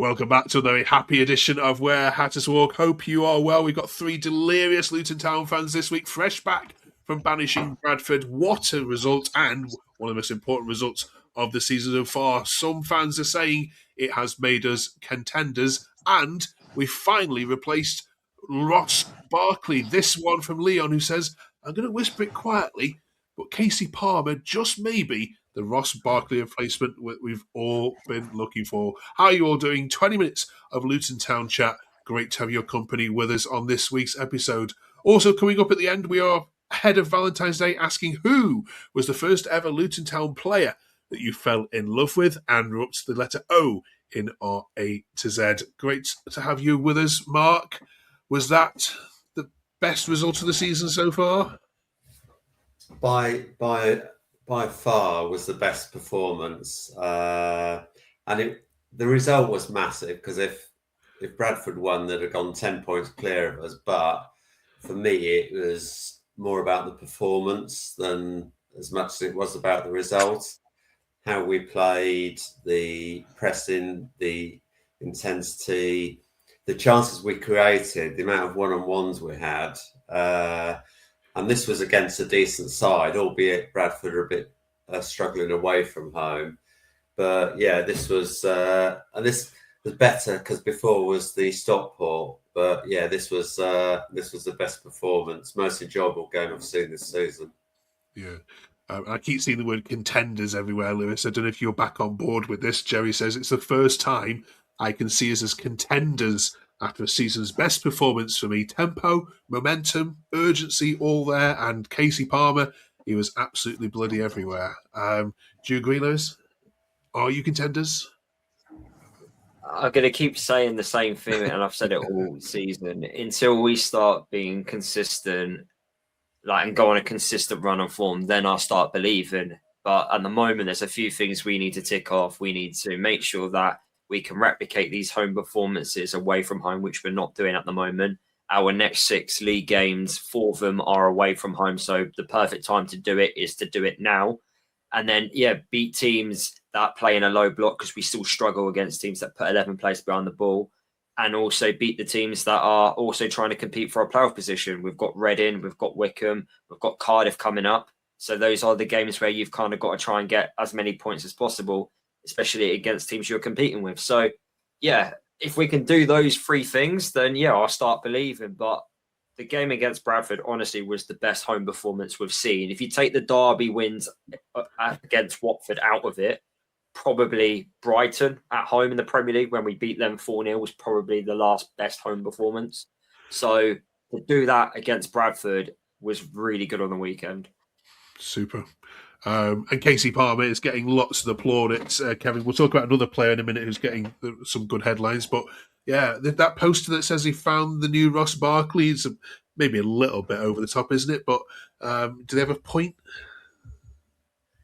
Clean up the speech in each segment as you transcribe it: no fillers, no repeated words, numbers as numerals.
Welcome back to a very happy edition of Where Hatters Walk. Hope you are well. We've got 3 delirious Luton Town fans this week, fresh back from banishing Bradford. What a result, and one of the most important results of the season so far. Some fans are saying it has made us contenders, and we finally replaced Ross Barkley. This one from Leon, who says, I'm going to whisper it quietly, but Kasey Palmer just maybe the Ross Barkley replacement we've all been looking for. How are you all doing? 20 minutes of Luton Town chat. Great to have your company with us on this week's episode. Also coming up at the end, we are ahead of Valentine's Day asking who was the first ever Luton Town player that you fell in love with, and we're up to the letter O in our A to Z. Great to have you with us, Mark. Was that the best result of the season so far? By far was the best performance, and the result was massive, because if Bradford won, they'd have gone 10 points clear of us. But for me, it was more about the performance than as much as it was about the result. How we played, the pressing, the intensity, the chances we created, the amount of one-on-ones we had. And this was against a decent side, albeit Bradford are a bit struggling away from home. But yeah, this was better, because before was the Stockport. But yeah, this was the best performance, most enjoyable game I've seen this season. Yeah. I keep seeing the word contenders everywhere, Lewis. I don't know if you're back on board with this. Jerry says it's the first time I can see us as contenders after a season's best performance for me. Tempo, momentum, urgency, all there. And Kasey Palmer, he was absolutely bloody everywhere. Do you agree, Lewis? Are you contenders? I'm going to keep saying the same thing, and I've said it all season. Until we start being consistent, and go on a consistent run of form, then I'll start believing. But at the moment, there's a few things we need to tick off. We need to make sure that we can replicate these home performances away from home, which we're not doing at the moment. Our next 6 league games, 4 of them are away from home. So the perfect time to do it is to do it now. And then, beat teams that play in a low block, because we still struggle against teams that put 11 players behind the ball. And also beat the teams that are also trying to compete for a playoff position. We've got Reading, we've got Wycombe, we've got Cardiff coming up. So those are the games where you've kind of got to try and get as many points as possible, especially against teams you're competing with. So, if we can do those 3 things, then, I'll start believing. But the game against Bradford, honestly, was the best home performance we've seen. If you take the Derby wins against Watford out of it, probably Brighton at home in the Premier League when we beat them 4-0 was probably the last best home performance. So to do that against Bradford was really good on the weekend. Super. And Kasey Palmer is getting lots of plaudits. Kevin, we'll talk about another player in a minute who's getting some good headlines. But yeah, that poster that says he found the new Ross Barkley is maybe a little bit over the top, isn't it? But do they have a point?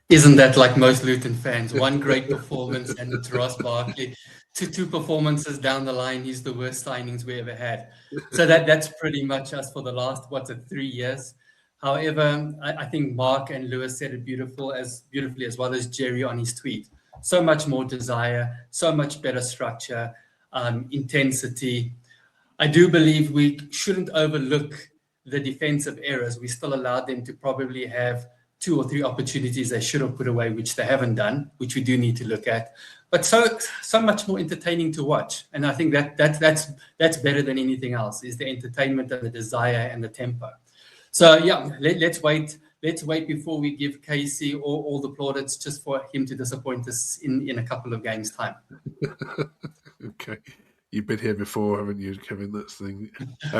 Isn't that like most Luton fans? One great performance and it's Ross Barkley. Two performances down the line, he's the worst signings we ever had. So that's pretty much us for the last 3 years. However, I think Mark and Lewis said it beautifully as well as Jerry on his tweet. So much more desire, so much better structure, intensity. I do believe we shouldn't overlook the defensive errors. We still allowed them to probably have 2 or 3 opportunities they should have put away, which they haven't done, which we do need to look at. But so much more entertaining to watch. And I think that's better than anything else, is the entertainment and the desire and the tempo. So let's wait before we give Kasey all the plaudits, just for him to disappoint us in a couple of games' time. Okay. You've been here before, haven't you, Kevin? That's the thing.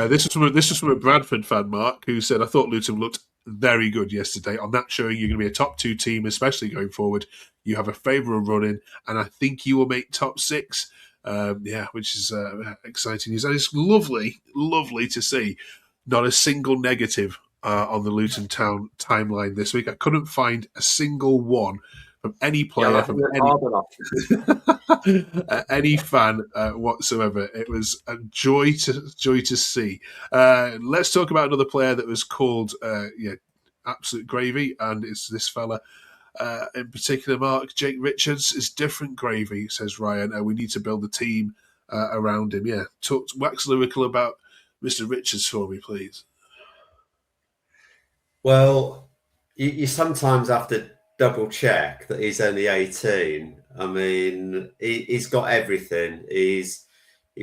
This is from a Bradford fan, Mark, who said, I thought Luton looked very good yesterday. On that showing, you're going to be a top 2 team, especially going forward. You have a favourable run in, and I think you will make top 6. Which is exciting news. And it's lovely to see not a single negative on the Luton Town timeline this week. I couldn't find a single one from any player, from any fan whatsoever. It was a joy to see. Let's talk about another player that was called absolute gravy, and it's this fella in particular, Mark. Jake Richards is different gravy, says Ryan. We need to build a team around him. Yeah, wax lyrical about Mr. Richards for me, please. Well, you sometimes have to double check that he's only 18. I mean, he's got everything. He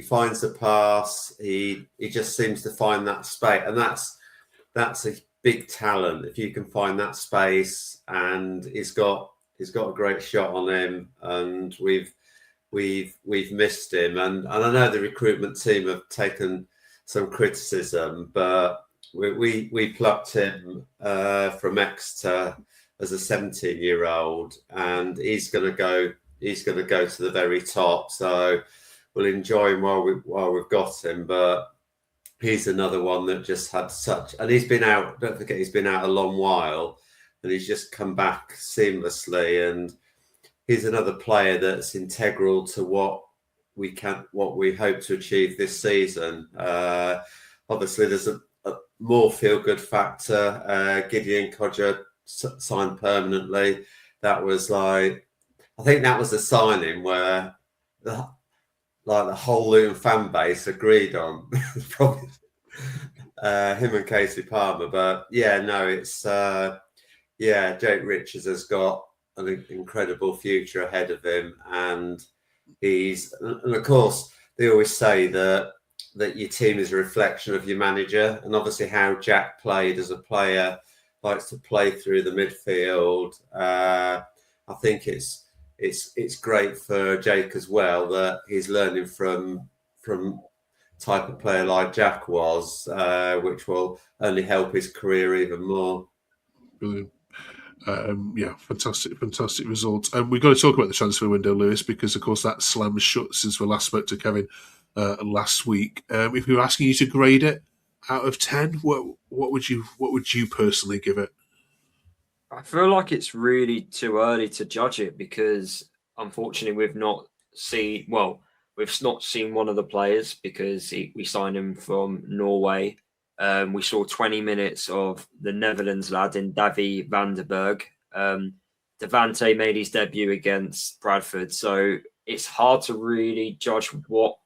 finds the pass. He just seems to find that space, and that's a big talent. If you can find that space, and he's got a great shot on him, and we've missed him. And I know the recruitment team have taken some criticism, but we plucked him from Exeter as a 17-year-old, and he's going to go to the very top. So we'll enjoy him while we've got him. But he's another one that just had and he's been out. Don't forget, he's been out a long while, and he's just come back seamlessly. And he's another player that's integral to what we hope to achieve this season. Obviously, there's a more feel-good factor. Gideon Codger signed permanently. That was I think that was a signing where the whole Luton fan base agreed on. Probably him and Kasey Palmer. But yeah, no, it's Jake Richards has got an incredible future ahead of him, and of course they always say that your team is a reflection of your manager, and obviously how Jack played as a player, likes to play through the midfield. I think it's great for Jake as well that he's learning from type of player like Jack was, which will only help his career even more. Brilliant. Fantastic results. And we've got to talk about the transfer window, Lewis, because of course that slam's shut since we last spoke to Kevin last week. If we were asking you to grade it out of 10, what would you personally give it? I feel like it's really too early to judge it because unfortunately we've not seen one of the players because we signed him from Norway. We saw 20 minutes of the Netherlands lad in Davy Vandenberg. Devante made his debut against Bradford, so it's hard to really judge what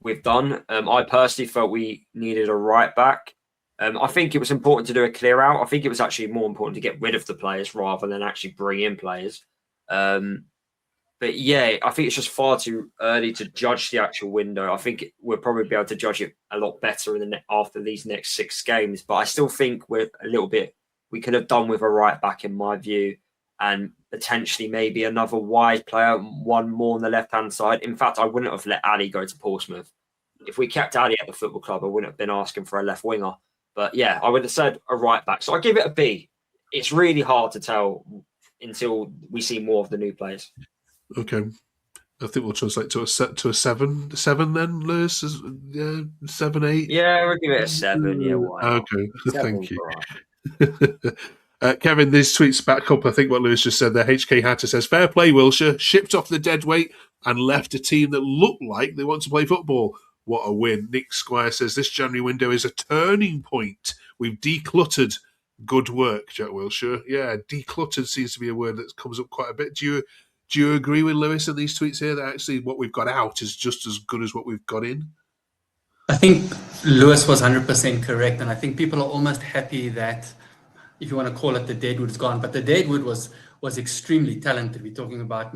we've done. I personally felt we needed a right back. I think it was important to do a clear out. I think it was actually more important to get rid of the players rather than actually bring in players. But yeah, I think it's just far too early to judge the actual window. I think we'll probably be able to judge it a lot better after these next 6 games. But I still think we could have done with a right back in my view, and potentially maybe another wide player, one more on the left-hand side. In fact, I wouldn't have let Ali go to Portsmouth. If we kept Ali at the football club, I wouldn't have been asking for a left winger. But yeah, I would have said a right back. So I give it a B. It's really hard to tell until we see more of the new players. Okay, I think we'll translate to a 7 then, Lewis. 7, 8. Yeah, we'll give it a 7. Yeah, why not? Okay, thank you. Kevin, these tweets back up, I think, what Lewis just said there. HK Hatter says, fair play, Wilshere. Shipped off the dead weight and left a team that looked like they want to play football. What a win. Nick Squire says, this January window is a turning point. We've decluttered. Good work, Jack Wilshere. Yeah, decluttered seems to be a word that comes up quite a bit. Do you agree with Lewis in these tweets here that actually what we've got out is just as good as what we've got in? I think Lewis was 100% correct, and I think people are almost happy that, if you want to call it, the deadwood's gone. But the deadwood was extremely talented. We're talking about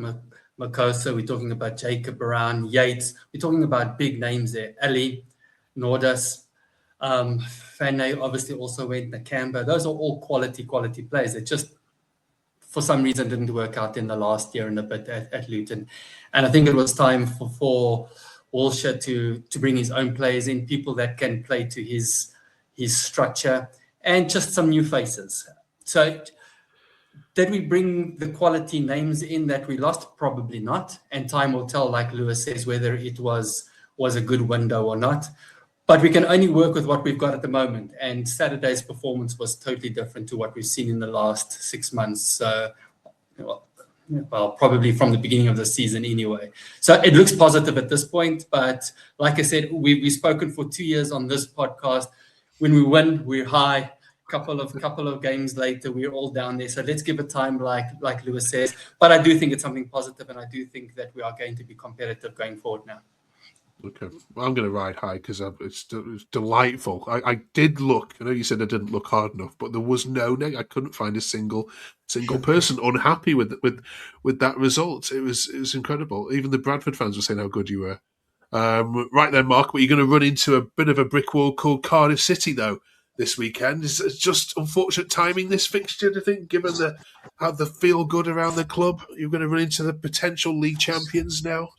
Makosa, we're talking about Jacob Brown, Yates, we're talking about big names there. Ali, Nordas, Fanny obviously also went, Nakamba. Those are all quality players. It just, for some reason, didn't work out in the last year and a bit at Luton. And I think it was time for Wilshere to bring his own players in, people that can play to his structure, and just some new faces. So did we bring the quality names in that we lost? Probably not. And time will tell, like Lewis says, whether it was a good window or not. But we can only work with what we've got at the moment. And Saturday's performance was totally different to what we've seen in the last 6 months. So, well, probably from the beginning of the season anyway. So it looks positive at this point. But like I said, we've spoken for 2 years on this podcast. When we win, we're high. Couple of games later, we're all down there. So let's give it time, like Lewis says. But I do think it's something positive, and I do think that we are going to be competitive going forward now. Okay, well, I'm going to ride high because it's delightful. I did look. I know you said I didn't look hard enough, but there was no neg. I couldn't find a single person unhappy with that result. It was incredible. Even the Bradford fans were saying how good you were. Right then, Mark, but you're going to run into a bit of a brick wall called Cardiff City, though, this weekend. It's just unfortunate timing, this fixture, do you think, given how the feel good around the club? You're going to run into the potential league champions now?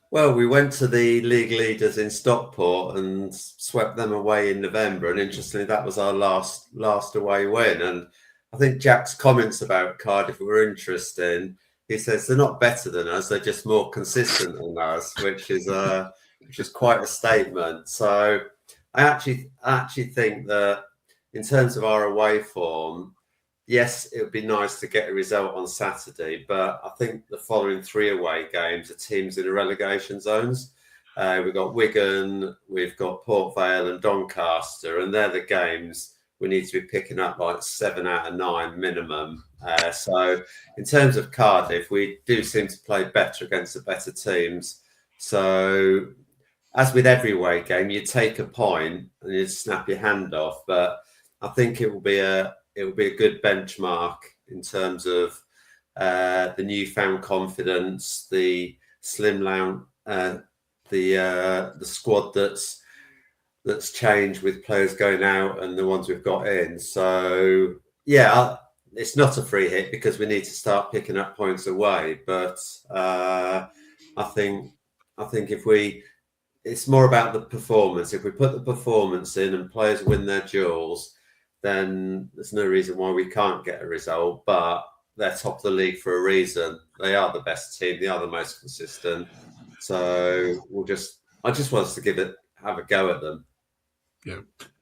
Well, we went to the league leaders in Stockport and swept them away in November. And interestingly, that was our last away win. And I think Jack's comments about Cardiff were interesting. He says they're not better than us; they're just more consistent than us, which is quite a statement. So I actually think that in terms of our away form, yes, it would be nice to get a result on Saturday, but I think the following 3 away games are teams in the relegation zones. We've got Wigan, we've got Port Vale and Doncaster, and they're the games we need to be picking up like 7 out of 9 minimum. So in terms of Cardiff, we do seem to play better against the better teams. So as with every away game, you take a point and you snap your hand off, but I think it will be a good benchmark in terms of the newfound confidence, the slimline, the squad that's changed with players going out and the ones we've got in. So yeah, it's not a free hit because we need to start picking up points away. But I think it's more about the performance. If we put the performance in and players win their duels, then there's no reason why we can't get a result. But they're top of the league for a reason. They are the best team. They are the most consistent. So I just want us to have a go at them. Yeah.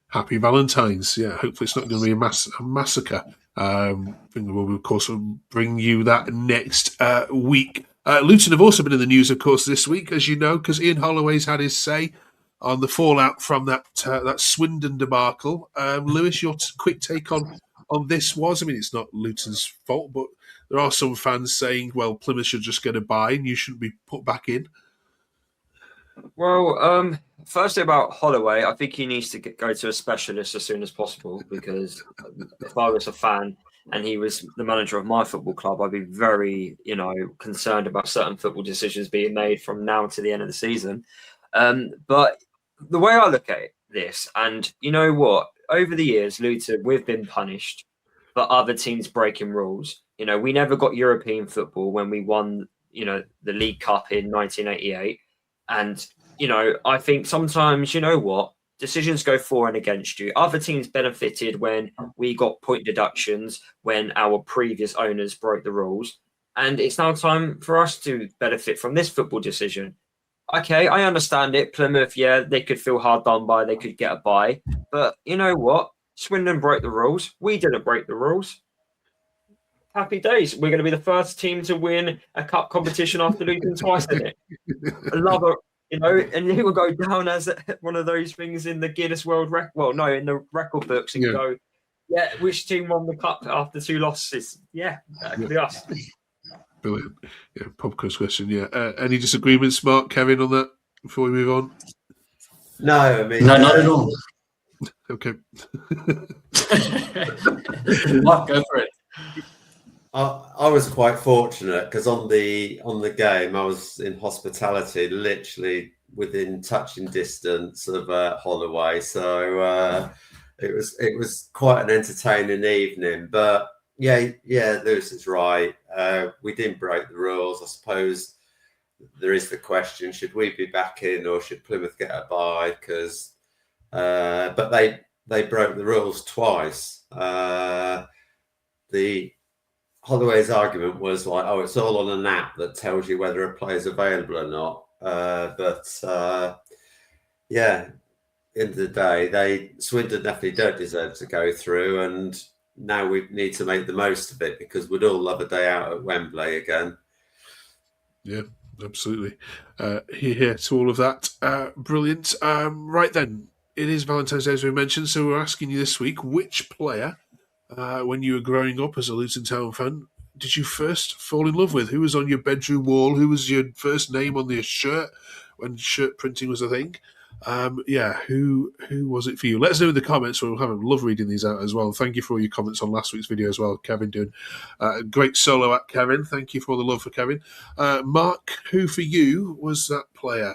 Happy Valentine's. Yeah. Hopefully it's not going to be a massacre. We'll, of course, bring you that next week. Luton have also been in the news, of course, this week, as you know, because Ian Holloway's had his say on the fallout from that Swindon debacle. Lewis, your quick take on this was, I mean, it's not Luton's fault, but there are some fans saying, well, Plymouth should just get a bye and you shouldn't be put back in. Well, firstly about Holloway, I think he needs to go to a specialist as soon as possible, because if I was a fan and he was the manager of my football club, I'd be very, concerned about certain football decisions being made from now to the end of the season. But the way I look at this, and you know what, over the years, Luton, we've been punished for other teams breaking rules. We never got European football when we won, the League Cup in 1988. And, I think sometimes, decisions go for and against you. Other teams benefited when we got point deductions when our previous owners broke the rules. And it's now time for us to benefit from this football decision. Okay, I understand it. Plymouth, yeah, they could feel hard done by. They could get a bye. But you know what? Swindon broke the rules. We didn't break the rules. Happy days. We're going to be the first team to win a cup competition after losing twice in it. I love it, and it will go down as one of those things in the Guinness World Record. Well, no, in the record books, and go, yeah, which team won the cup after 2 losses? Yeah, that could be us. Brilliant. Yeah, pub quiz question. Yeah. Any disagreements, Mark, Kevin, on that before we move on? No, I mean, no, not at all. Okay. Mark, go for it. I was quite fortunate because on the game I was in hospitality, literally within touching distance of Holloway, so it was quite an entertaining evening. But yeah, Lewis is right. We didn't break the rules. I suppose there is the question: should we be back in, or should Plymouth get a bye? Because but they broke the rules twice. The Holloway's argument was like, oh, it's all on an app that tells you whether a player's available or not. Yeah, end of the day, Swindon definitely don't deserve to go through, and now we need to make the most of it because we'd all love a day out at Wembley again. Yeah, absolutely. Here to all of that. Brilliant. Right then, it is Valentine's Day, as we mentioned, so we're asking you this week, which player, when you were growing up as a Luton Town fan, did you first fall in love with? Who was on your bedroom wall? Who was your first name on your shirt when shirt printing was a thing. Who was it for you? Let us know in the comments. We'll love reading these out as well. Thank you for all your comments on last week's video as well. Kevin doing a great solo at Kevin. Thank you for all the love for Kevin. Mark, who for you was that player?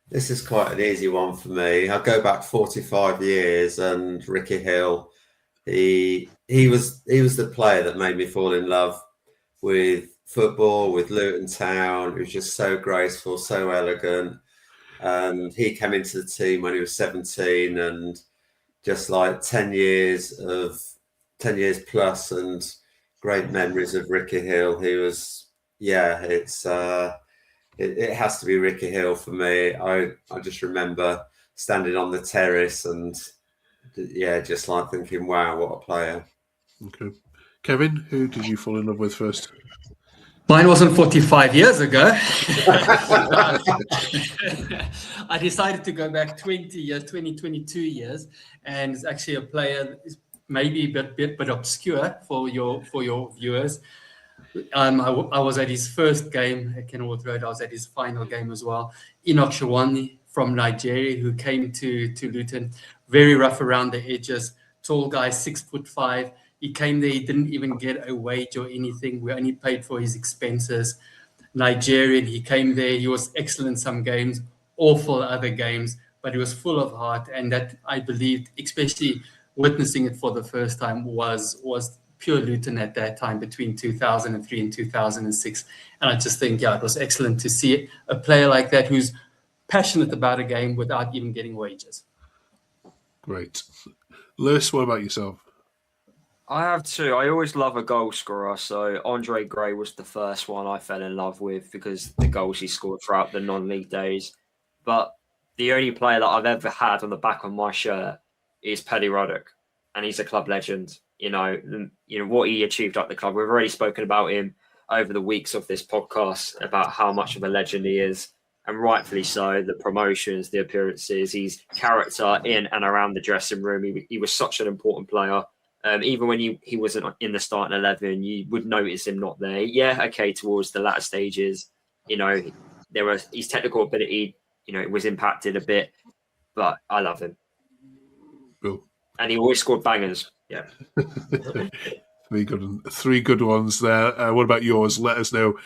This is quite an easy one for me. I go back 45 years, and Ricky Hill. He was the player that made me fall in love with football, with Luton Town. He was just so graceful, so elegant. And he came into the team when he was 17, and just like 10 years plus, and great memories of Ricky Hill. He was, it has to be Ricky Hill for me. I just remember standing on the terrace and just like thinking, wow, what a player. Okay. Kevin, who did you fall in love with first? Mine wasn't 45 years ago. I decided to go back 22 years, and it's actually a player that is maybe a bit obscure for your viewers. I was at his first game at Kenilworth Road. I was at his final game as well. Enoch Shawani from Nigeria, who came to Luton, very rough around the edges, tall guy, 6'5". He came there, he didn't even get a wage or anything. We only paid for his expenses. Nigerian, he came there, he was excellent some games, awful other games, but he was full of heart. And that, I believed, especially witnessing it for the first time, was pure Luton at that time, between 2003 and 2006. And I just think, it was excellent to see a player like that who's passionate about a game without even getting wages. Great. Lewis, what about yourself? I have two. I always love a goal scorer. So Andre Gray was the first one I fell in love with because the goals he scored throughout the non-league days. But the only player that I've ever had on the back of my shirt is Paddy Ruddock, and he's a club legend. You know what he achieved at the club. We've already spoken about him over the weeks of this podcast about how much of a legend he is, and rightfully so. The promotions, the appearances, his character in and around the dressing room. He was such an important player. Even when he wasn't in the starting 11, you would notice him not there. Yeah, okay, towards the latter stages, his technical ability, it was impacted a bit, but I love him. Cool. And he always scored bangers. Yeah. Three good ones there. What about yours? Let us know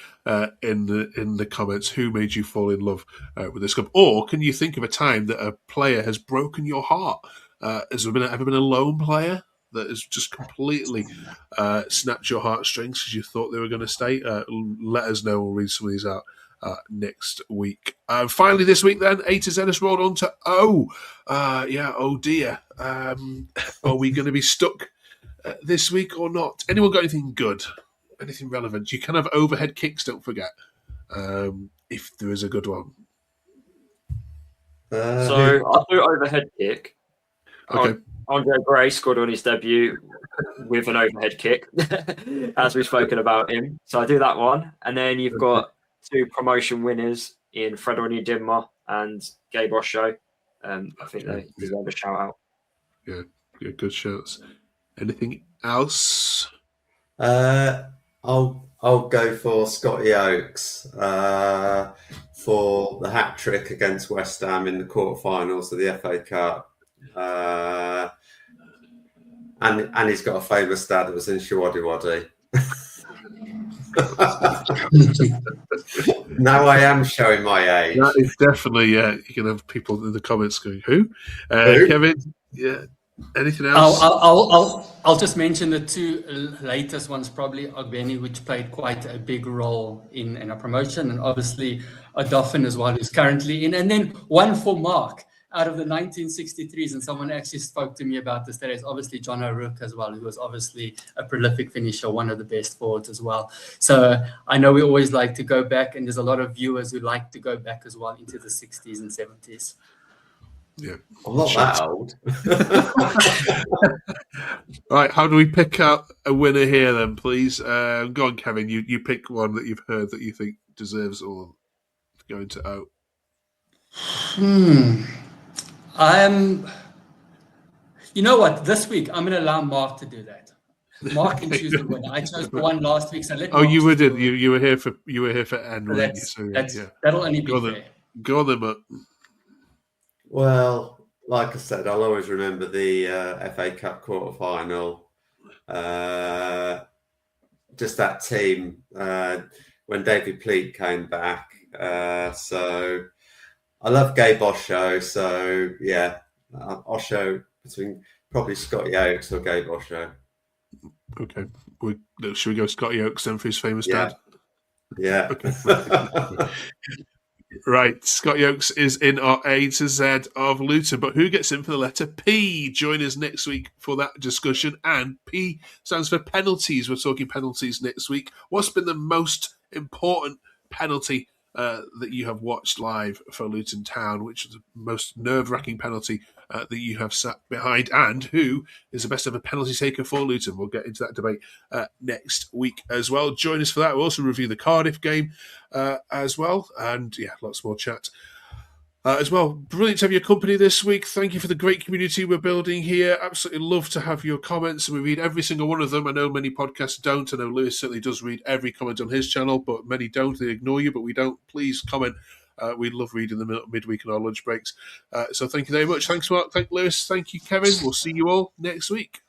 in the comments who made you fall in love with this club, or can you think of a time that a player has broken your heart? Has there ever been a lone player that has just completely snapped your heartstrings because you thought they were going to stay? Let us know. We'll read some of these out next week. Finally this week then, A to Z has rolled on to O. Oh dear. Are we going to be stuck this week or not? Anyone got anything good? Anything relevant? You can have overhead kicks, don't forget, if there is a good one. So I'll do overhead kick. Okay. Andre Gray scored on his debut with an overhead kick, as we've spoken about him. So I do that one. And then you've got two promotion winners in Fred Onyedinma and Gabe Osho. I think they deserve a shout out. Yeah, good shouts. Anything else? I'll go for Scotty Oakes for the hat trick against West Ham in the quarterfinals of the FA Cup. And he's got a famous dad that was in Shawaddy. Now I am showing my age. That is definitely, you can have people in the comments going, who? Kevin, anything else? I'll just mention the two latest ones, probably Ogbeni, which played quite a big role in a promotion, and obviously Odoffin as well, who's currently in. And then one for Mark out of the 1963s, and someone actually spoke to me about this. There is obviously John O'Rourke as well, who was obviously a prolific finisher, one of the best forwards as well. So I know we always like to go back, and there's a lot of viewers who like to go back as well into the 60s and 70s. Yeah, I'm not that old. Right, how do we pick out a winner here then, please? Go on, Kevin. You pick one that you've heard that you think deserves all to go into O. You know what? This week I'm going to allow Mark to do that. Mark can choose the winner. I chose the one last week, so let. Oh, you were here for N, That'll only be fair. Go on then, Matt. Well, like I said, I'll always remember the FA Cup quarter-final. Just that team when David Pleat came back. So I love Gabe Osho. So yeah, Osho between probably Scotty Oakes or Gabe Osho. Okay. Should we go Scotty Oakes then for his famous dad? Yeah. Right, Scotty Oakes is in our A to Z of Luton, but who gets in for the letter P? Join us next week for that discussion. And P stands for penalties. We're talking penalties next week. What's been the most important penalty that you have watched live for Luton Town? Which is the most nerve-wracking penalty that you have sat behind? And who is the best ever penalty taker for Luton? We'll get into that debate next week as well. Join us for that. We'll also review the Cardiff game as well. And yeah, lots more chat as well. Brilliant to have your company this week. Thank you for the great community we're building here. Absolutely love to have your comments, and we read every single one of them. I know many podcasts don't. I know Lewis certainly does read every comment on his channel, but many don't. They ignore you, but we don't. Please comment. We love reading them midweek on our lunch breaks. So thank you very much. Thanks, Mark. Thank Lewis. Thank you, Kevin. We'll see you all next week.